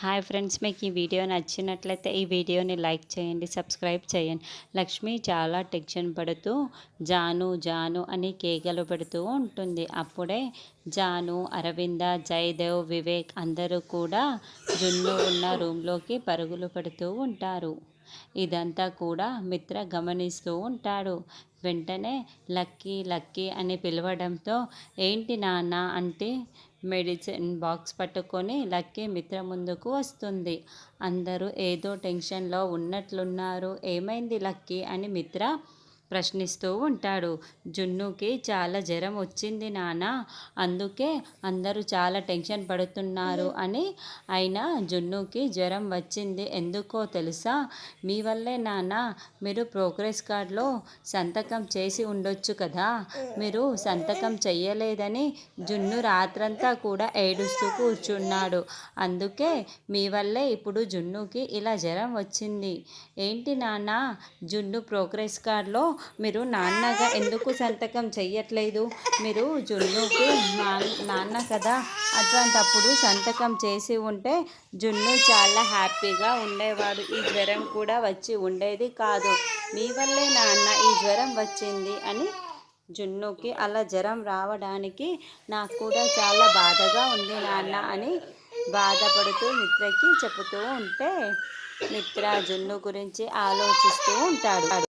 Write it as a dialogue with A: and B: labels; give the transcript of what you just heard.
A: Hi friends, మీకు ఈ video నచ్చినట్లయితే ఈ వీడియోని లైక్ చేయండి, సబ్స్క్రైబ్ చేయండి. లక్ష్మి చాలా టెన్షన్ పడుతూ జాను జాను అని కేకలు పెడుతూ ఉంటుంది. అప్పుడే జాను, అరవింద, జయదేవ్, వివేక్ అందరూ కూడా జున్ను ఉన్న రూమ్లోకి పరుగులు పెడుతూ ఉంటారు. ఇదంతా కూడా మిత్ర గమనిస్తూ ఉంటాడు. వెంటనే లక్కీ లక్కీ అని పిలవడంతో ఏంటి నాన్న అంటే మెడిసిన్ బాక్స్ పట్టుకొని లక్కీ మిత్ర ముందుకు వస్తుంది. అందరూ ఏదో టెన్షన్లో ఉన్నట్లున్నారు. ఏమైంది లక్కీ అని మిత్ర ప్రశ్నిస్తూ ఉంటాడు. జున్నుకి చాలా జ్వరం వచ్చింది నాన్న, అందుకే అందరూ చాలా టెన్షన్ పడుతున్నారు అని. అయినా జున్నుకి జ్వరం వచ్చింది ఎందుకో తెలుసా? మీ వల్లే నాన్న. మీరు ప్రోగ్రెస్ కార్డులో సంతకం చేసి ఉండొచ్చు కదా, మీరు సంతకం చెయ్యలేదని జున్ను రాత్రంతా కూడా ఏడుస్తూ కూర్చున్నాడు. అందుకే మీ వల్లే ఇప్పుడు జున్నుకి ఇలా జ్వరం వచ్చింది. ఏంటి నాన్న, జున్ను ప్రోగ్రెస్ కార్డులో మీరు నాన్నగా ఎందుకు సంతకం చెయ్యట్లేదు? మీరు జున్నుకి నాన్న కదా, అట్లాంటప్పుడు సంతకం చేసి ఉంటే జున్ను చాలా హ్యాపీగా ఉండేవాడు. ఈ జ్వరం కూడా వచ్చి ఉండేది కాదు. మీ వల్లే నాన్న ఈ జ్వరం వచ్చింది అని. జున్నుకి అలా జ్వరం రావడానికి నాకు కూడా చాలా బాధగా ఉంది నాన్న అని బాధపడుతూ మిత్రకి చెబుతూ ఉంటే మిత్ర జున్ను గురించి ఆలోచిస్తూ ఉంటాడు.